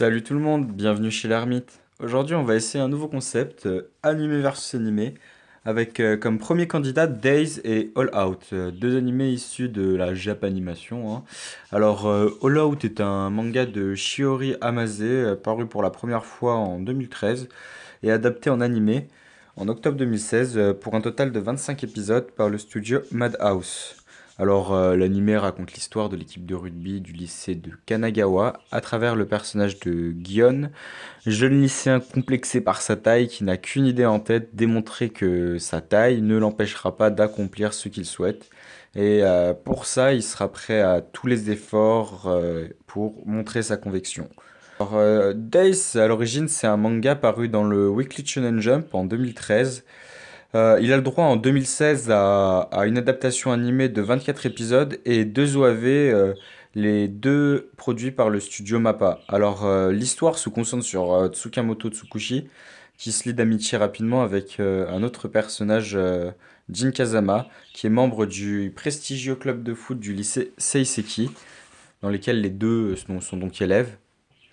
Salut tout le monde, bienvenue chez l'Ermite. Aujourd'hui, on va essayer un nouveau concept, animé versus animé, avec comme premier candidat Days et All Out, deux animés issus de la Japanimation, hein. Alors, All Out est un manga de Shiori Amase, paru pour la première fois en 2013 et adapté en animé en octobre 2016 pour un total de 25 épisodes par le studio Madhouse. Alors, l'anime raconte l'histoire de l'équipe de rugby du lycée de Kanagawa à travers le personnage de Gion, jeune lycéen complexé par sa taille qui n'a qu'une idée en tête, démontrer que sa taille ne l'empêchera pas d'accomplir ce qu'il souhaite. Et pour ça, il sera prêt à tous les efforts pour montrer sa conviction. Alors, Days, à l'origine, c'est un manga paru dans le Weekly Shonen Jump en 2013. Il a le droit en 2016 à une adaptation animée de 24 épisodes et deux OAV, les deux produits par le studio MAPPA. Alors, l'histoire se concentre sur Tsukamoto Tsukushi, qui se lie d'amitié rapidement avec un autre personnage, Jin Kazama, qui est membre du prestigieux club de foot du lycée Seiseki, dans lequel les deux sont donc élèves.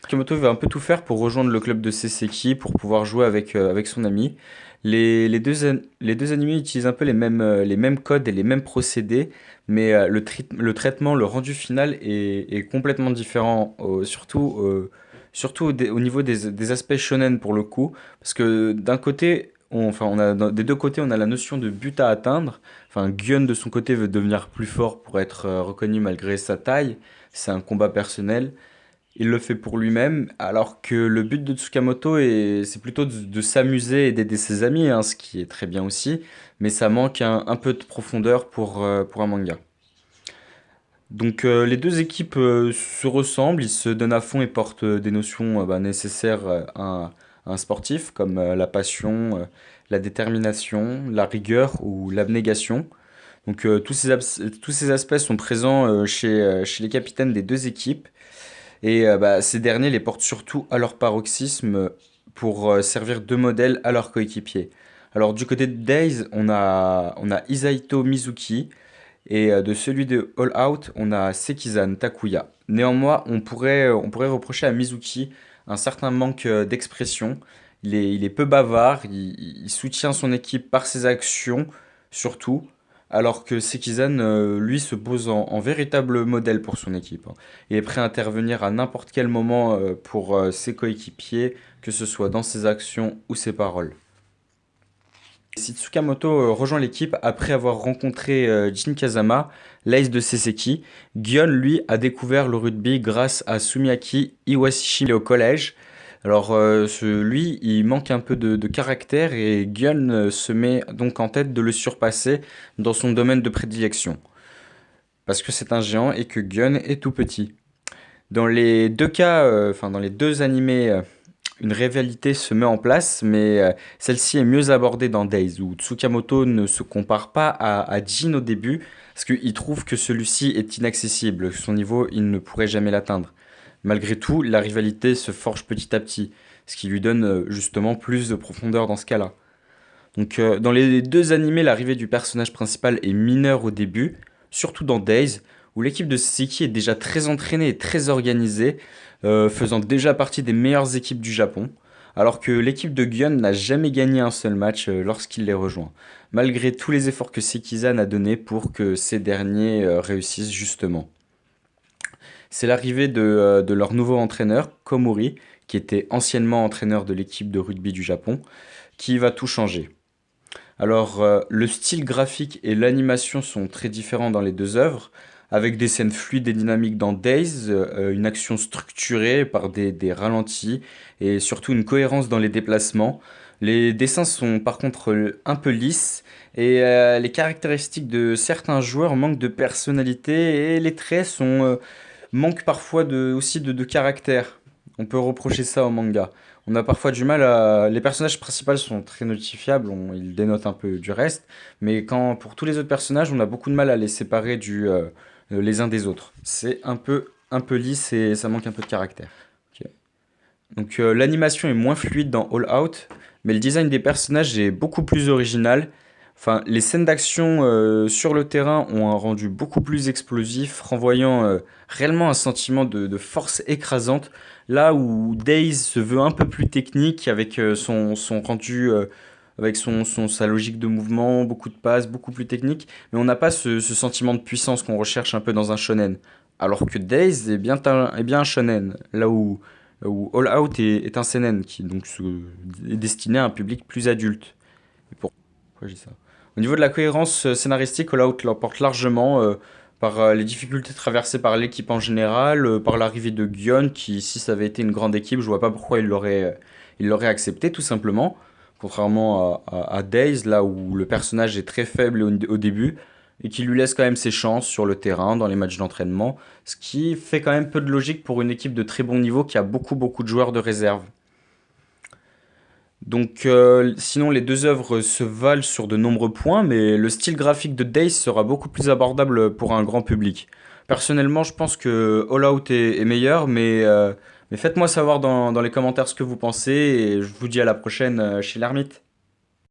Tsukamoto veut un peu tout faire pour rejoindre le club de Seiseki, pour pouvoir jouer avec son ami. Les deux animés utilisent un peu les mêmes codes et les mêmes procédés, mais le traitement, le rendu final est complètement différent, surtout au niveau des aspects shonen pour le coup, parce que d'un côté, des deux côtés, on a la notion de but à atteindre. Enfin, Gyun de son côté veut devenir plus fort pour être reconnu malgré sa taille, c'est un combat personnel. Il le fait pour lui-même, alors que le but de Tsukamoto c'est plutôt de s'amuser et d'aider ses amis, hein, ce qui est très bien aussi, mais ça manque un peu de profondeur pour un manga. Donc les deux équipes se ressemblent, ils se donnent à fond et portent des notions nécessaires à un sportif, comme la passion, la détermination, la rigueur ou l'abnégation. Donc tous ces aspects sont présents chez les capitaines des deux équipes. Et ces derniers les portent surtout à leur paroxysme pour servir de modèle à leurs coéquipiers. Alors du côté de Days, on a Isaito Mizuki et de celui de All Out, on a Sekizan Takuya. Néanmoins, on pourrait reprocher à Mizuki un certain manque d'expression. Il est peu bavard, il soutient son équipe par ses actions surtout, alors que Sekizan, lui, se pose en véritable modèle pour son équipe, hein. Il est prêt à intervenir à n'importe quel moment pour ses coéquipiers, que ce soit dans ses actions ou ses paroles. Si Tsukamoto rejoint l'équipe après avoir rencontré Jin Kazama, l'ace de Seseki, Gion, lui, a découvert le rugby grâce à Sumiaki Iwashimi au collège. Alors, lui, il manque un peu de caractère et Gion se met donc en tête de le surpasser dans son domaine de prédilection. Parce que c'est un géant et que Gion est tout petit. Dans les deux cas, dans les deux animés, une rivalité se met en place, mais celle-ci est mieux abordée dans Days, où Tsukamoto ne se compare pas à Jin au début, parce qu'il trouve que celui-ci est inaccessible, son niveau, il ne pourrait jamais l'atteindre. Malgré tout, la rivalité se forge petit à petit, ce qui lui donne justement plus de profondeur dans ce cas-là. Donc dans les deux animés, l'arrivée du personnage principal est mineure au début, surtout dans Days, où l'équipe de Seki est déjà très entraînée et très organisée, faisant déjà partie des meilleures équipes du Japon, alors que l'équipe de Gion n'a jamais gagné un seul match lorsqu'il les rejoint, malgré tous les efforts que Sekizan a donnés pour que ces derniers réussissent justement. C'est l'arrivée de leur nouveau entraîneur, Komori, qui était anciennement entraîneur de l'équipe de rugby du Japon, qui va tout changer. Alors, le style graphique et l'animation sont très différents dans les deux œuvres, avec des scènes fluides et dynamiques dans Days, une action structurée par des ralentis et surtout une cohérence dans les déplacements. Les dessins sont par contre un peu lisses et les caractéristiques de certains joueurs manquent de personnalité et les traits manquent parfois aussi de caractère. On peut reprocher ça au manga. On a parfois du mal à... Les personnages principaux sont très notifiables, ils dénotent un peu du reste, mais pour tous les autres personnages, on a beaucoup de mal à les séparer les uns des autres. C'est un peu lisse et ça manque un peu de caractère. Ok. Donc l'animation est moins fluide dans All Out, mais le design des personnages est beaucoup plus original. Enfin, les scènes d'action sur le terrain ont un rendu beaucoup plus explosif, renvoyant réellement un sentiment de force écrasante, là où Days se veut un peu plus technique avec son rendu, avec sa logique de mouvement, beaucoup de passes, beaucoup plus technique, mais on n'a pas ce sentiment de puissance qu'on recherche un peu dans un shonen. Alors que Days est bien un shonen, où All Out est un seinen, qui donc est destiné à un public plus adulte. Et pourquoi je dis ça? Au niveau de la cohérence scénaristique, All Out l'emporte largement par les difficultés traversées par l'équipe en général, par l'arrivée de Gion, qui, si ça avait été une grande équipe, je vois pas pourquoi il l'aurait accepté, tout simplement. Contrairement à Days, là où le personnage est très faible au début, et qui lui laisse quand même ses chances sur le terrain, dans les matchs d'entraînement, ce qui fait quand même peu de logique pour une équipe de très bon niveau qui a beaucoup de joueurs de réserve. Donc, sinon, les deux œuvres se valent sur de nombreux points, mais le style graphique de Days sera beaucoup plus abordable pour un grand public. Personnellement, je pense que All Out est meilleur, mais faites-moi savoir dans les commentaires ce que vous pensez, et je vous dis à la prochaine chez l'Ermite.